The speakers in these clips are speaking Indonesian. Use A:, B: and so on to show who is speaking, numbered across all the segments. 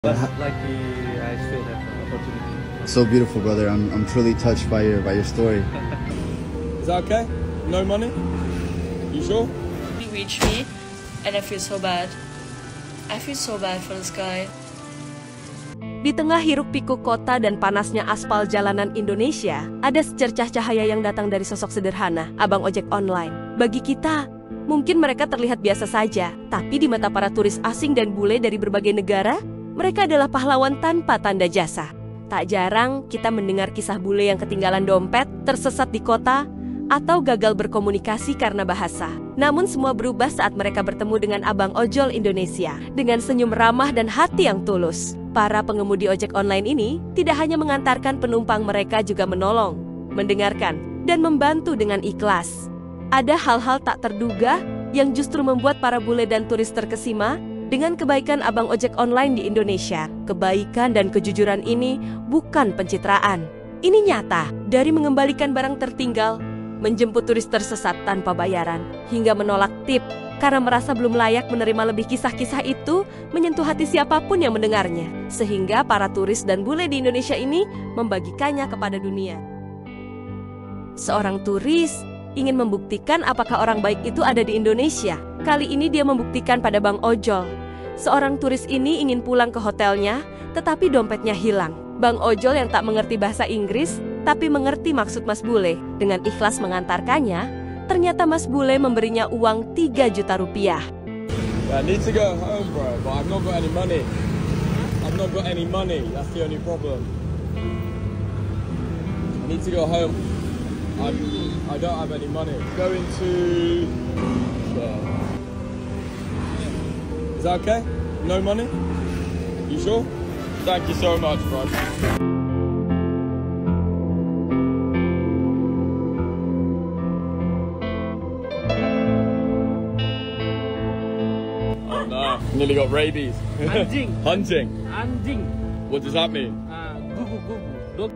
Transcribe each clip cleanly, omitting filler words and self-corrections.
A: But lucky I still have the opportunity.
B: So beautiful, brother. I'm truly touched by your story.
C: Is that okay? No money? You sure?
D: He reached me, and I feel so bad. I feel so bad for this guy.
E: Di tengah hiruk-pikuk kota dan panasnya aspal jalanan Indonesia, ada secercah cahaya yang datang dari sosok sederhana, abang ojek online. Bagi kita, mungkin mereka terlihat biasa saja, tapi di mata para turis asing dan bule dari berbagai negara, mereka adalah pahlawan tanpa tanda jasa. Tak jarang kita mendengar kisah bule yang ketinggalan dompet, tersesat di kota, atau gagal berkomunikasi karena bahasa. Namun semua berubah saat mereka bertemu dengan abang ojol Indonesia. Dengan senyum ramah dan hati yang tulus, para pengemudi ojek online ini tidak hanya mengantarkan penumpang, mereka juga menolong, mendengarkan, dan membantu dengan ikhlas. Ada hal-hal tak terduga yang justru membuat para bule dan turis terkesima dengan kebaikan abang ojek online di Indonesia. Kebaikan dan kejujuran ini bukan pencitraan. Ini nyata, dari mengembalikan barang tertinggal, menjemput turis tersesat tanpa bayaran, hingga menolak tip karena merasa belum layak menerima lebih. Kisah-kisah itu menyentuh hati siapapun yang mendengarnya, sehingga para turis dan bule di Indonesia ini membagikannya kepada dunia. Seorang turis ingin membuktikan apakah orang baik itu ada di Indonesia. Kali ini dia membuktikan pada Bang Ojol. Seorang turis ini ingin pulang ke hotelnya, tetapi dompetnya hilang. Bang Ojol yang tak mengerti bahasa Inggris, tapi mengerti maksud Mas Bule, dengan ikhlas mengantarkannya. Ternyata Mas Bule memberinya uang 3 juta rupiah.
C: I need to go home, bro, but I've not got any money. I've not got any money. That's the only problem. I need to go home. I don't have any money. Going to... Is that okay? No money? You sure? Thank you so much, bro. Oh no, nearly got rabies.
A: Anjing.
C: Hunting?
A: Anjing.
C: What does that mean?
A: Gugu. Dog.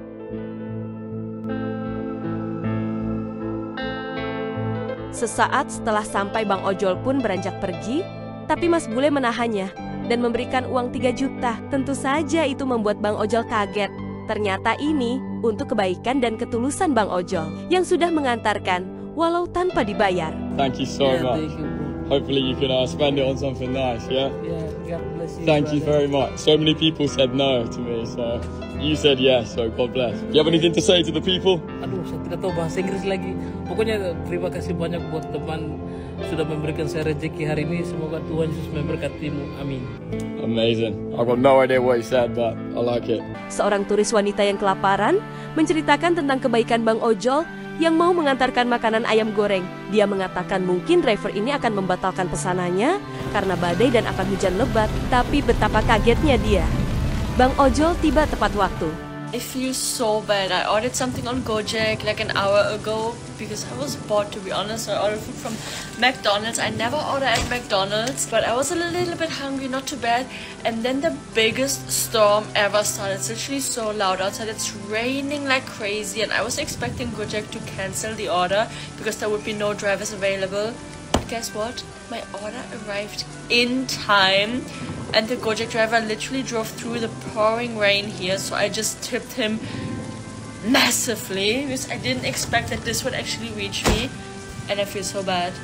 E: Sesaat setelah sampai, Bang Ojol pun beranjak pergi, tapi Mas Bule menahannya dan memberikan uang 3 juta. Tentu saja itu membuat Bang Ojol kaget. Ternyata ini untuk kebaikan dan ketulusan Bang Ojol yang sudah mengantarkan walau tanpa dibayar.
C: Thank you so much.
A: Thank you, bro.
C: Hopefully you can spend it on something nice, yeah?
A: Yeah, God bless you.
C: Thank you
A: brother.
C: very much. So many people said no to me, so you said yes, so God bless. You have anything to say to the people?
A: Aduh, saya tidak tahu bahasa Inggris lagi. Pokoknya terima kasih banyak buat teman sudah memberikan saya rezeki hari ini. Semoga Tuhan Yesus memberkatimu. Amin.
C: Amazing. I've got no idea what he said, but I like it.
E: Seorang turis wanita yang kelaparan menceritakan tentang kebaikan Bang Ojol yang mau mengantarkan makanan ayam goreng. Dia mengatakan mungkin driver ini akan membatalkan pesanannya karena badai dan akan hujan lebat, tapi betapa kagetnya dia. Bang Ojol tiba tepat waktu.
D: I feel so bad. I ordered something on Gojek like an hour ago because I was bored, to be honest. I ordered food from McDonald's. I never order at McDonald's, but I was a little bit hungry, not too bad. And then the biggest storm ever started. It's literally so loud outside. It's raining like crazy, and I was expecting Gojek to cancel the order because there would be no drivers available. But guess what? My order arrived in time. And the Gojek driver literally drove through the pouring rain here, so I just tipped him massively because I didn't expect that this would actually reach me, and I feel so bad.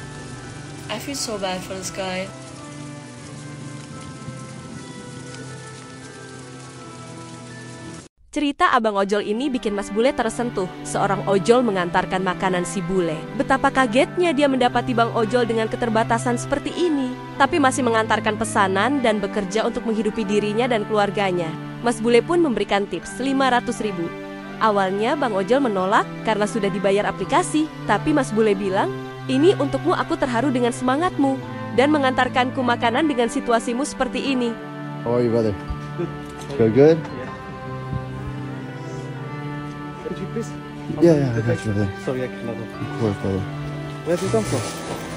D: I feel so bad for this guy.
E: Cerita abang ojol ini bikin Mas Bule tersentuh. Seorang ojol mengantarkan makanan si bule. Betapa kagetnya dia mendapati Bang Ojol dengan keterbatasan seperti ini, tapi masih mengantarkan pesanan dan bekerja untuk menghidupi dirinya dan keluarganya. Mas Bule pun memberikan tips 500.000. Awalnya Bang Ojol menolak karena sudah dibayar aplikasi, tapi Mas Bule bilang, "Ini untukmu, aku terharu dengan semangatmu dan mengantarkanku makanan dengan situasimu seperti ini."
B: How are you, brother?
A: Good.
B: Good?
A: Could you please?
B: Yeah, I got you, brother.
A: Sorry, I cannot.
B: Of course, brother.
A: Where do you come from?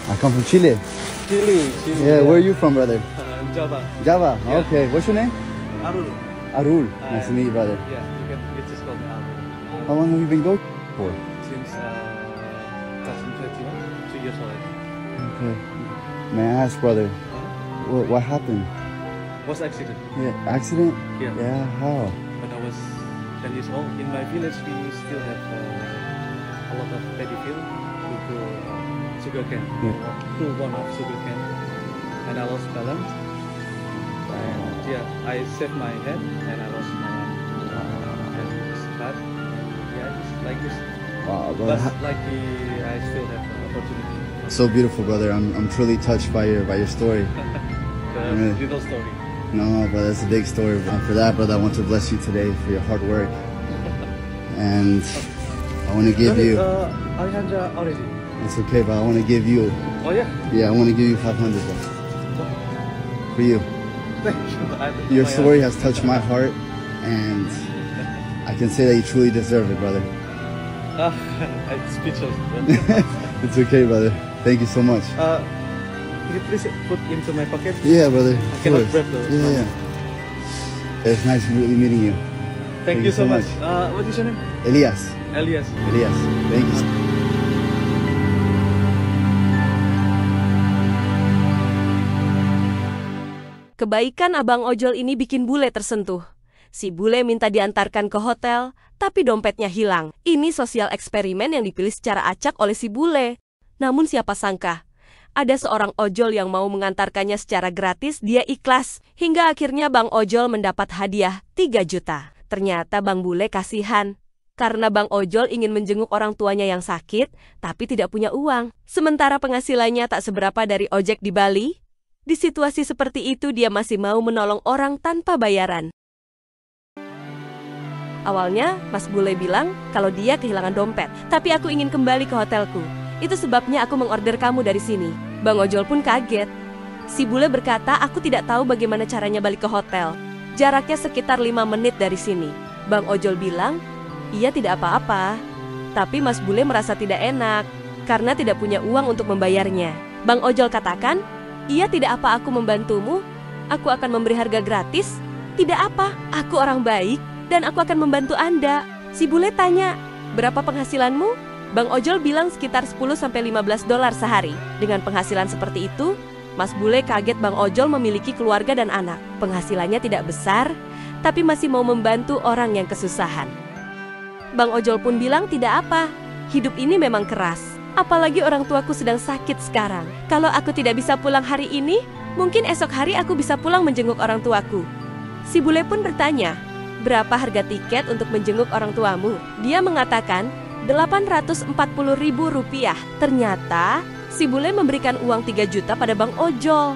B: I come from Chile.
A: Chile.
B: Yeah, where are you from, brother?
A: Java.
B: Java.
A: Yeah.
B: Okay, what's your name?
A: Arul.
B: Arul. Nice to meet you, brother.
A: Yeah, you just call me Arul.
B: How long have you been going for?
A: Since 2021, 2 years already.
B: Okay. May I ask, brother, what happened?
F: Was accident.
B: Yeah, accident?
F: Yeah.
B: Yeah, how?
F: When I was 10 years old, in my village we still have a lot of paddy field to grow sugar cane. Pull one of sugar cane, and I lost balance. And yeah, I saved my head and I lost my arm. And it's bad. Yeah, it's like this.
B: Wow,
F: But
B: brother.
F: lucky, I still have an opportunity.
B: So beautiful, brother. I'm truly touched by your story.
F: The little story.
B: No, brother, that's a big story. And for that, brother, I want to bless you today for your hard work. And I want to give you.
F: Alejandra already.
B: It's okay, but I want to give you.
F: Oh yeah.
B: Yeah, I want to give you 500, bro. For you.
F: Thank you.
B: Your story has touched my heart, and I can say that you truly deserve it, brother.
F: I'm speechless.
B: It's okay, brother. Thank you so much.
F: Could you please put into my pocket?
B: Yeah, brother.
F: I cannot grab those.
B: Yeah. It's nice really meeting you.
F: Thank you so much. What is your name?
B: Elias.
F: Elias.
B: Elias. Thank you.
E: Kebaikan abang ojol ini bikin bule tersentuh. Si bule minta diantarkan ke hotel, tapi dompetnya hilang. Ini sosial eksperimen yang dipilih secara acak oleh si bule. Namun siapa sangka, ada seorang ojol yang mau mengantarkannya secara gratis, dia ikhlas. Hingga akhirnya Bang Ojol mendapat hadiah 3 juta. Ternyata Bang Bule kasihan. Karena Bang Ojol ingin menjenguk orang tuanya yang sakit, tapi tidak punya uang. Sementara penghasilannya tak seberapa dari ojek di Bali. Di situasi seperti itu dia masih mau menolong orang tanpa bayaran. Awalnya, Mas Bule bilang kalau dia kehilangan dompet. Tapi aku ingin kembali ke hotelku. Itu sebabnya aku mengorder kamu dari sini. Bang Ojol pun kaget. Si bule berkata, aku tidak tahu bagaimana caranya balik ke hotel. Jaraknya sekitar 5 menit dari sini. Bang Ojol bilang, iya tidak apa-apa. Tapi Mas Bule merasa tidak enak, karena tidak punya uang untuk membayarnya. Bang Ojol katakan, iya tidak apa aku membantumu. Aku akan memberi harga gratis. Tidak apa, aku orang baik, dan aku akan membantu Anda. Si bule tanya, berapa penghasilanmu? Bang Ojol bilang sekitar 10-15 dolar sehari. Dengan penghasilan seperti itu, Mas Bule kaget Bang Ojol memiliki keluarga dan anak. Penghasilannya tidak besar, tapi masih mau membantu orang yang kesusahan. Bang Ojol pun bilang tidak apa, hidup ini memang keras. Apalagi orang tuaku sedang sakit sekarang. Kalau aku tidak bisa pulang hari ini, mungkin esok hari aku bisa pulang menjenguk orang tuaku. Si bule pun bertanya, berapa harga tiket untuk menjenguk orang tuamu? Dia mengatakan, Rp840.000. Ternyata, si bule memberikan uang 3 juta pada Bang Ojol.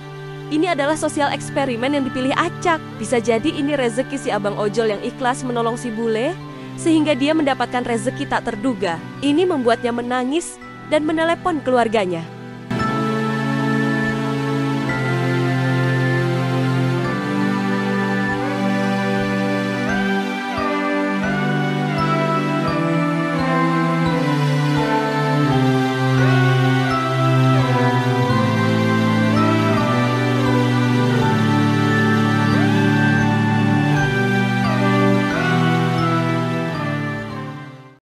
E: Ini adalah sosial eksperimen yang dipilih acak. Bisa jadi ini rezeki si abang ojol yang ikhlas menolong si bule, sehingga dia mendapatkan rezeki tak terduga. Ini membuatnya menangis dan menelepon keluarganya.